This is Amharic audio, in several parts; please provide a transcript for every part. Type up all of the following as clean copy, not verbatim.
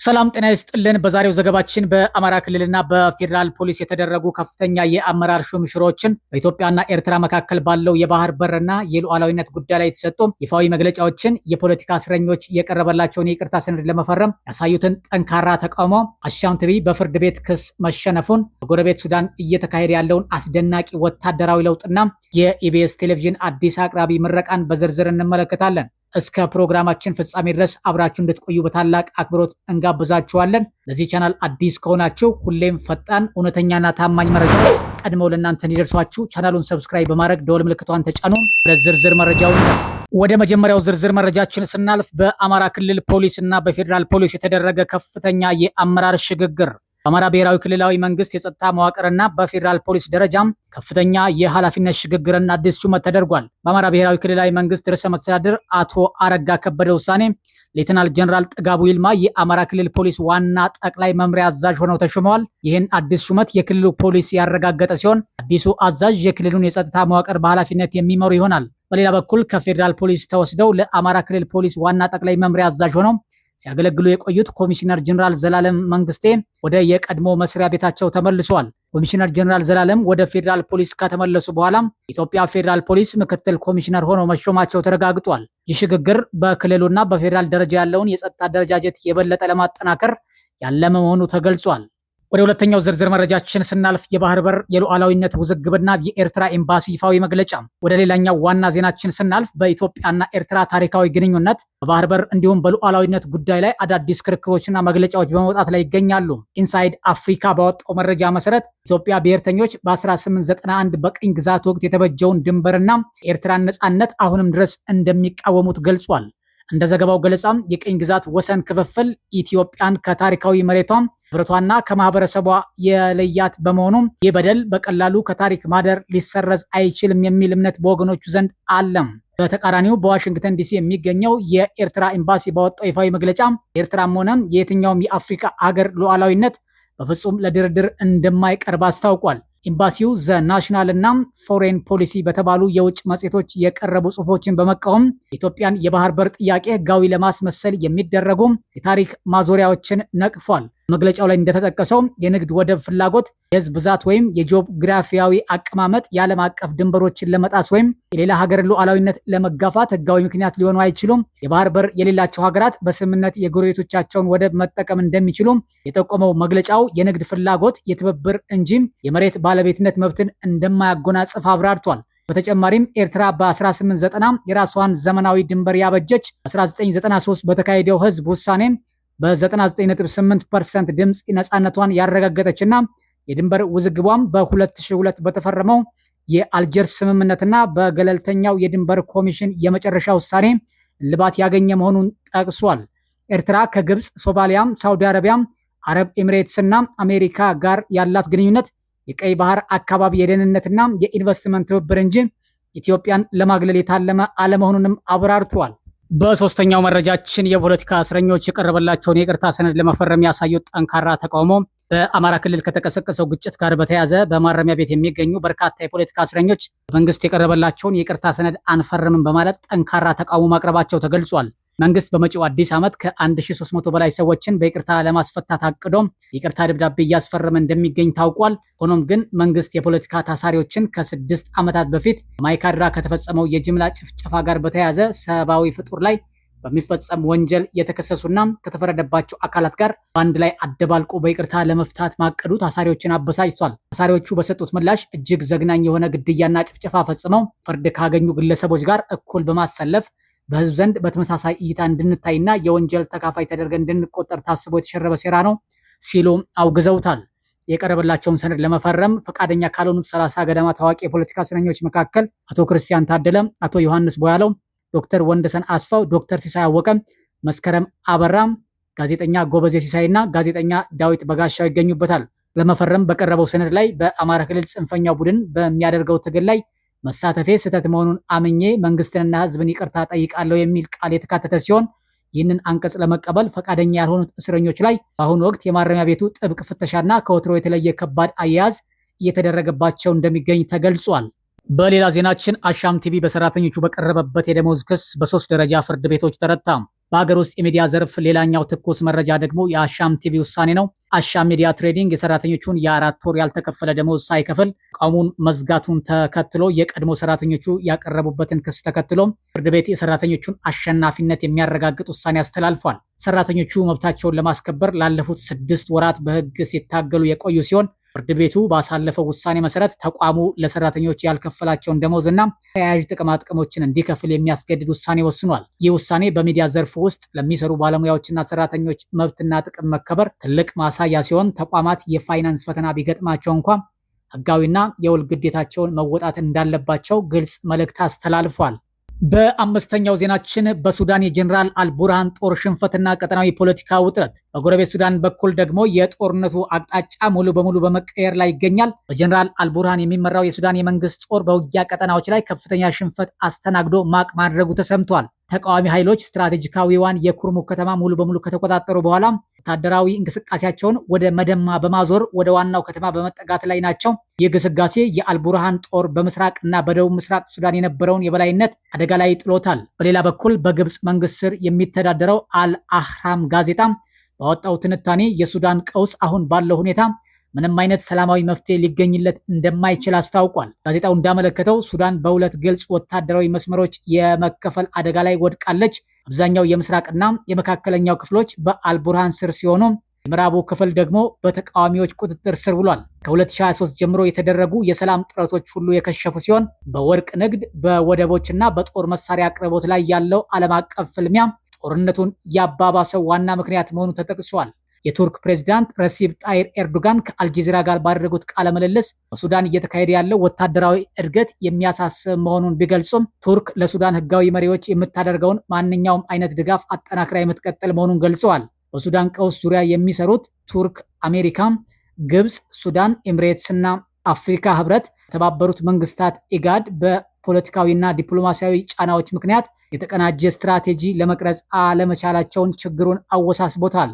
ሰላም ጤና ይስጥልን። በዛሬው ዘገባችን በአማራ ክልልና በፌዴራል ፖሊስ የተደረጉ ከፍተኛ የአመራር ሹምሽሮችን በኢትዮጵያና ኤርትራ መካከል ባለው የባህር በርና የሉዓላዊነት ጉዳይ ላይ የተሰጡ ይፋዊ መግለጫዎችን፣ የፖለቲካ እስረኞች የቀረበላቸውን የይቅርታ ሰነድ ለመፈረም ያሳዩትን ጠንካራ ተቃውሞ፣ አሻም ቲቪ በፍርድ ቤት ክስ መሸነፉን፣ በጎረቤት ሱዳን እየተካሄደ ያለውን አስደናቂ ወታደራዊ ለውጥና የኢቢኤስ ቴሌቪዥን አዲስ አቅራቢ ምረቃን በዝርዝር እንመለከታለን። እስከ ፕሮግራማችን ፍጻሜ ድረስ አብራችሁ እንድትቆዩ በታላቅ አክብሮት እንጋብዛችኋለን። ለዚህ ቻናል አዲስ ከሆናችሁ ሁሌም ፈጣን፣ እውነተኛና ታማኝ መረጃዎች ቀድመው ለእናንተ እንዲደርሷችሁ ቻናሉን ሰብስክራይብ በማድረግ ደወል ምልክቷን ተጫኑ። ወደ ዝርዝር መረጃው ወደ መጀመሪያው ዝርዝር መረጃችን ስናልፍ በአማራ ክልል ፖሊስ እና በፌዴራል ፖሊስ የተደረገ ከፍተኛ የአመራር ሽግግር በአማራ ብሔራዊ ክልላዊ መንግስት የጸጥታ መዋቅርና በፌዴራል ፖሊስ ደረጃም ከፍተኛ የኃላፊነት ሽግግርና አዲስ ሹመት ተደርጓል። በአማራ ብሔራዊ ክልላዊ መንግስት ርዕሰ መስተዳድር አቶ አረጋ ከበደ ውሳኔ ሌተናል ጀነራል ጥጋቡ ይልማ የአማራ ክልል ፖሊስ ዋና ጠቅላይ መምሪያ አዛዥ ሆነው ተሾመዋል። ይህን አዲስ ሹመት የክልሉ ፖሊስ ያረጋገጠ ሲሆን አዲሱ አዛዥ የክልሉን የጸጥታ መዋቅር በኃላፊነት የሚመሩ ይሆናል። በሌላ በኩል ከፌዴራል ፖሊስ ተወስደው ለአማራ ክልል ፖሊስ ዋና ጠቅላይ መምሪያ አዛዥ ሆነው ሲያገለግሉ የቆዩት ኮሚሽነር ጀነራል ዘላለም መንግስቴ ወደ የቀድሞ መስሪያ ቤታቸው ተመልሰዋል። ኮሚሽነር ጀነራል ዘላለም ወደ ፌዴራል ፖሊስ ከተመለሱ በኋላ ኢትዮጵያ ፌዴራል ፖሊስ ምክትል ኮሚሽነር ሆነው መሾማቸው ተረጋግጧል። ይህ ሽግግር በክልሉና በፌዴራል ደረጃ ያለውን የጸጥታ አደረጃጀት የበለጠ ለማጠናከር ያለመ መሆኑ ተገልጿል። ወደ ሁለተኛው ዝርዝር መረጃችን ስናልፍ የባህር በር የሉዓላዊነት ውዝግብና የኤርትራ ኤምባሲ ይፋዊ መግለጫ። ወደ ሌላኛው ዋና ዜናችን ስናልፍ በኢትዮጵያና ኤርትራ ታሪካዊ ግንኙነት በባህር በር እንዲሁም በሉዓላዊነት ጉዳይ ላይ አዳዲስ ክርክሮችና መግለጫዎች በመውጣት ላይ ይገኛሉ። ኢንሳይድ አፍሪካ ባወጣው መረጃ መሰረት ኢትዮጵያ ብሔርተኞች በ1891 በቅኝ ግዛት ወቅት የተበጀውን ድንበርና የኤርትራን ነፃነት አሁንም ድረስ እንደሚቃወሙት ገልጿል። እንደ ዘገባው ገለጻም የቅኝ ግዛት ወሰን ክፍፍል ኢትዮጵያን ከታሪካዊ መሬቷም ህብረቷና ከማህበረሰቧ የለያት በመሆኑ ይህ በደል በቀላሉ ከታሪክ ማህደር ሊሰረዝ አይችልም የሚል እምነት በወገኖቹ ዘንድ አለም። በተቃራኒው በዋሽንግተን ዲሲ የሚገኘው የኤርትራ ኤምባሲ ባወጣው ይፋዊ መግለጫ ኤርትራም ሆነ የየትኛውም የአፍሪካ አገር ሉዓላዊነት በፍጹም ለድርድር እንደማይቀርብ አስታውቋል። ኤምባሲው ዘ ናሽናል እና ፎሬን ፖሊሲ በተባሉ የውጭ መጽሔቶች የቀረቡ ጽሑፎችን በመቃወም የኢትዮጵያን የባህር በር ጥያቄ ህጋዊ ለማስመሰል የሚደረጉ የታሪክ ማዞሪያዎችን ነቅፏል። መግለጫው ላይ እንደተጠቀሰው የንግድ ወደብ ፍላጎት፣ የህዝብ ብዛት ወይም የጂኦግራፊያዊ አቀማመጥ የዓለም አቀፍ ድንበሮችን ለመጣስ ወይም የሌላ ሀገር ሉዓላዊነት ለመጋፋት ህጋዊ ምክንያት ሊሆኑ አይችሉም። የባህር በር የሌላቸው ሀገራት በስምምነት የጎረቤቶቻቸውን ወደብ መጠቀም እንደሚችሉ የጠቆመው መግለጫው የንግድ ፍላጎት የትብብር እንጂ የመሬት ባለቤትነት መብትን እንደማያጎናጽፍ አብራርቷል። በተጨማሪም ኤርትራ በ1890 የራሷን ዘመናዊ ድንበር ያበጀች 1993 በተካሄደው ህዝብ ውሳኔ በ99.8% ድምፅ ነፃነቷን ያረጋገጠችና የድንበር ውዝግቧም በ2002 በተፈረመው የአልጀርስ ስምምነትና በገለልተኛው የድንበር ኮሚሽን የመጨረሻ ውሳኔ እልባት ያገኘ መሆኑን ጠቅሷል። ኤርትራ ከግብፅ፣ ሶማሊያ፣ ሳውዲ አረቢያ፣ አረብ ኤሚሬትስና አሜሪካ ጋር ያላት ግንኙነት የቀይ ባህር አካባቢ የደህንነትና የኢንቨስትመንት ትብብር እንጂ ኢትዮጵያን ለማግለል የታለመ አለመሆኑንም አብራርቷል። በሶስተኛው መረጃችን የፖለቲካ እስረኞች የቀረበላቸውን የይቅርታ ሰነድ ለመፈረም ያሳዩት ጠንካራ ተቃውሞ በአማራ ክልል ከተቀሰቀሰው ግጭት ጋር በተያያዘ በማረሚያ ቤት የሚገኙ በርካታ የፖለቲካ እስረኞች መንግስት የቀረበላቸውን የይቅርታ ሰነድ አንፈርምም በማለት ጠንካራ ተቃውሞ ማቅረባቸው ተገልጿል። መንግስት በመጪው አዲስ ዓመት ከ1300 በላይ ሰዎችን በይቅርታ ለማስፈታት አቅዶ ይቅርታ ደብዳቤ እያስፈረመ እንደሚገኝ ታውቋል። ሆኖም ግን መንግስት የፖለቲካ ታሳሪዎችን ከ6 ዓመታት በፊት ማይካድራ ከተፈጸመው የጅምላ ጭፍጨፋ ጋር በተያያዘ ሰብአዊ ፍጡር ላይ በሚፈጸም ወንጀል የተከሰሱና ከተፈረደባቸው አካላት ጋር በአንድ ላይ አደባልቆ በይቅርታ ለመፍታት ማቀዱ ታሳሪዎችን አበሳጭቷል። ታሳሪዎቹ በሰጡት ምላሽ እጅግ ዘግናኝ የሆነ ግድያና ጭፍጨፋ ፈጽመው ፍርድ ካገኙ ግለሰቦች ጋር እኩል በማሰለፍ በህዝብ ዘንድ በተመሳሳይ እይታ እንድንታይና የወንጀል ተካፋይ ተደርገን እንድንቆጠር ታስቦ የተሸረበ ሴራ ነው ሲሉ አውግዘውታል። የቀረበላቸውን ሰነድ ለመፈረም ፈቃደኛ ካልሆኑት 30 ገደማ ታዋቂ የፖለቲካ እስረኞች መካከል አቶ ክርስቲያን ታደለ፣ አቶ ዮሐንስ ቦያለው፣ ዶክተር ወንደሰን አስፋው፣ ዶክተር ሲሳይ አወቀ፣ መስከረም አበራ፣ ጋዜጠኛ ጎበዜ ሲሳይና ጋዜጠኛ ዳዊት በጋሻው ይገኙበታል። ለመፈረም በቀረበው ሰነድ ላይ በአማራ ክልል ጽንፈኛው ቡድን በሚያደርገው ትግል ላይ መሳተፌ ስህተት መሆኑን አምኜ መንግስትንና ህዝብን ይቅርታ ጠይቃለሁ የሚል ቃል የተካተተ ሲሆን ይህንን አንቀጽ ለመቀበል ፈቃደኛ ያልሆኑት እስረኞች ላይ በአሁኑ ወቅት የማረሚያ ቤቱ ጥብቅ ፍተሻና ከወትሮ የተለየ ከባድ አያያዝ እየተደረገባቸው እንደሚገኝ ተገልጿል። በሌላ ዜናችን አሻም ቲቪ በሰራተኞቹ በቀረበበት የደሞዝ ክስ በ3 ደረጃ ፍርድ ቤቶች ተረታ። በሀገር ውስጥ የሚዲያ ዘርፍ ሌላኛው ትኩስ መረጃ ደግሞ የአሻም ቲቪ ውሳኔ ነው። አሻም ሚዲያ ትሬዲንግ የሰራተኞቹን የ4 ወር ያልተከፈለ ደሞዝ ሳይከፍል ተቋሙን መዝጋቱን ተከትሎ የቀድሞ ሰራተኞቹ ያቀረቡበትን ክስ ተከትሎ ፍርድ ቤት የሰራተኞቹን አሸናፊነት የሚያረጋግጥ ውሳኔ አስተላልፏል። ሰራተኞቹ መብታቸውን ለማስከበር ላለፉት 6 ወራት በህግ ሲታገሉ የቆዩ ሲሆን ፍርድ ቤቱ ባሳለፈው ውሳኔ መሰረት ተቋሙ ለሰራተኞች ያልከፈላቸውን ደሞዝና ተያያዥ ጥቅማ ጥቅሞችን እንዲከፍል የሚያስገድድ ውሳኔ ወስኗል። ይህ ውሳኔ በሚዲያ ዘርፍ ውስጥ ለሚሰሩ ባለሙያዎችና ሰራተኞች መብትና ጥቅም መከበር ትልቅ ማሳያ ሲሆን ተቋማት የፋይናንስ ፈተና ቢገጥማቸው እንኳ ህጋዊና የውል ግዴታቸውን መወጣት እንዳለባቸው ግልጽ መልእክት አስተላልፏል። በአምስተኛው ዜናችን በሱዳን የጀነራል አልቡርሃን ጦር ሽንፈትና ቀጠናዊ ፖለቲካ ውጥረት፣ በጎረቤት ሱዳን በኩል ደግሞ የጦርነቱ አቅጣጫ ሙሉ በሙሉ በመቀየር ላይ ይገኛል። በጀነራል አልቡርሃን የሚመራው የሱዳን የመንግስት ጦር በውጊያ ቀጠናዎች ላይ ከፍተኛ ሽንፈት አስተናግዶ ማቅ ማድረጉ ተሰምቷል። ተቃዋሚ ኃይሎች ስትራቴጂካዊዋን የኩርሙክ ከተማ ሙሉ በሙሉ ከተቆጣጠሩ በኋላ ወታደራዊ እንቅስቃሴያቸውን ወደ መደማ በማዞር ወደ ዋናው ከተማ በመጠጋት ላይ ናቸው። ይህ ግስጋሴ የአልቡርሃን ጦር በምስራቅ እና በደቡብ ምስራቅ ሱዳን የነበረውን የበላይነት አደጋ ላይ ጥሎታል። በሌላ በኩል በግብፅ መንግስት ስር የሚተዳደረው አልአህራም ጋዜጣ ባወጣው ትንታኔ የሱዳን ቀውስ አሁን ባለው ሁኔታ ምንም አይነት ሰላማዊ መፍትሄ ሊገኝለት እንደማይችል አስታውቋል። ጋዜጣው እንዳመለከተው ሱዳን በሁለት ግልጽ ወታደራዊ መስመሮች የመከፈል አደጋ ላይ ወድቃለች። አብዛኛው የምስራቅና የመካከለኛው ክፍሎች በአልቡርሃን ስር ሲሆኑ የምዕራቡ ክፍል ደግሞ በተቃዋሚዎች ቁጥጥር ስር ውሏል። ከ2023 ጀምሮ የተደረጉ የሰላም ጥረቶች ሁሉ የከሸፉ ሲሆን በወርቅ ንግድ፣ በወደቦችና በጦር መሳሪያ አቅርቦት ላይ ያለው ዓለም አቀፍ ፍልሚያ ጦርነቱን ያባባሰው ዋና ምክንያት መሆኑ ተጠቅሷል። የቱርክ ፕሬዝዳንት ረሲብ ጣይር ኤርዶጋን ከአልጀዚራ ጋር ባደረጉት ቃለ ምልልስ በሱዳን እየተካሄደ ያለው ወታደራዊ እድገት የሚያሳስብ መሆኑን ቢገልጹም ቱርክ ለሱዳን ህጋዊ መሪዎች የምታደርገውን ማንኛውም አይነት ድጋፍ አጠናክራ የምትቀጥል መሆኑን ገልጸዋል። በሱዳን ቀውስ ዙሪያ የሚሰሩት ቱርክ፣ አሜሪካ፣ ግብፅ፣ ሱዳን፣ ኤምሬትስ እና አፍሪካ ህብረት የተባበሩት መንግስታት ኢጋድ በፖለቲካዊና ዲፕሎማሲያዊ ጫናዎች ምክንያት የተቀናጀ ስትራቴጂ ለመቅረጽ አለመቻላቸውን ችግሩን አወሳስቦታል።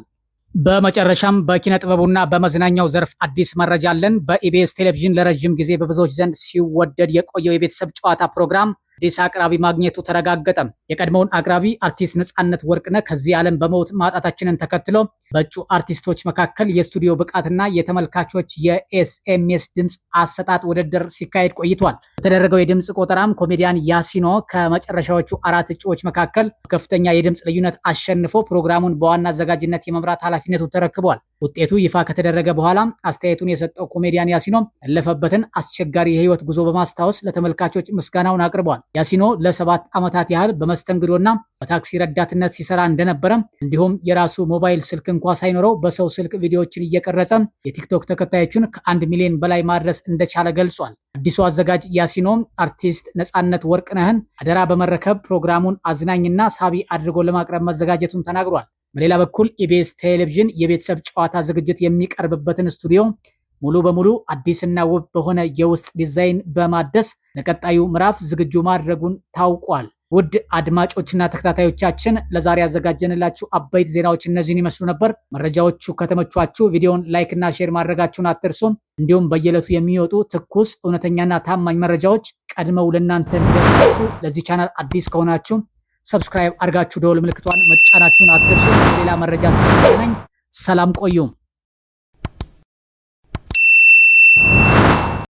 በመጨረሻም በኪነ ጥበቡና በመዝናኛው ዘርፍ አዲስ መረጃ አለን። በኢቢኤስ ቴሌቪዥን ለረጅም ጊዜ በብዙዎች ዘንድ ሲወደድ የቆየው የቤተሰብ ጨዋታ ፕሮግራም አዲስ አቅራቢ ማግኘቱ ተረጋገጠ። የቀድሞውን አቅራቢ አርቲስት ነጻነት ወርቅነህ ከዚህ ዓለም በሞት ማጣታችንን ተከትሎ በእጩ አርቲስቶች መካከል የስቱዲዮ ብቃትና የተመልካቾች የኤስኤምኤስ ድምፅ አሰጣጥ ውድድር ሲካሄድ ቆይቷል። በተደረገው የድምፅ ቆጠራም ኮሜዲያን ያሲኖ ከመጨረሻዎቹ 4 እጩዎች መካከል ከፍተኛ የድምፅ ልዩነት አሸንፎ ፕሮግራሙን በዋና አዘጋጅነት የመምራት ኃላፊነቱን ተረክቧል። ውጤቱ ይፋ ከተደረገ በኋላ አስተያየቱን የሰጠው ኮሜዲያን ያሲኖ ያለፈበትን አስቸጋሪ የህይወት ጉዞ በማስታወስ ለተመልካቾች ምስጋናውን አቅርቧል። ያሲኖ ለ7 ዓመታት ያህል በመስተንግዶና በታክሲ ረዳትነት ሲሰራ እንደነበረ እንዲሁም የራሱ ሞባይል ስልክ እንኳ ሳይኖረው በሰው ስልክ ቪዲዮዎችን እየቀረጸ የቲክቶክ ተከታዮቹን ከ1 ሚሊዮን በላይ ማድረስ እንደቻለ ገልጿል። አዲሱ አዘጋጅ ያሲኖ አርቲስት ነጻነት ወርቅነህን አደራ በመረከብ ፕሮግራሙን አዝናኝና ሳቢ አድርጎ ለማቅረብ መዘጋጀቱን ተናግሯል። በሌላ በኩል ኢቢኤስ ቴሌቪዥን የቤተሰብ ጨዋታ ዝግጅት የሚቀርብበትን ስቱዲዮ ሙሉ በሙሉ አዲስና ውብ በሆነ የውስጥ ዲዛይን በማደስ ለቀጣዩ ምዕራፍ ዝግጁ ማድረጉን ታውቋል። ውድ አድማጮችና ተከታታዮቻችን ለዛሬ ያዘጋጀንላችሁ አበይት ዜናዎች እነዚህን ይመስሉ ነበር። መረጃዎቹ ከተመቿችሁ ቪዲዮውን ላይክ እና ሼር ማድረጋችሁን አትርሱም። እንዲሁም በየዕለቱ የሚወጡ ትኩስ እውነተኛና ታማኝ መረጃዎች ቀድመው ለእናንተ እንዲደርሳችሁ ለዚህ ቻናል አዲስ ከሆናችሁ ሰብስክራይብ አድርጋችሁ ደወል ምልክቷን መጫናችሁን አትርሱ። ሌላ መረጃ እስከምንገናኝ ሰላም ቆዩ።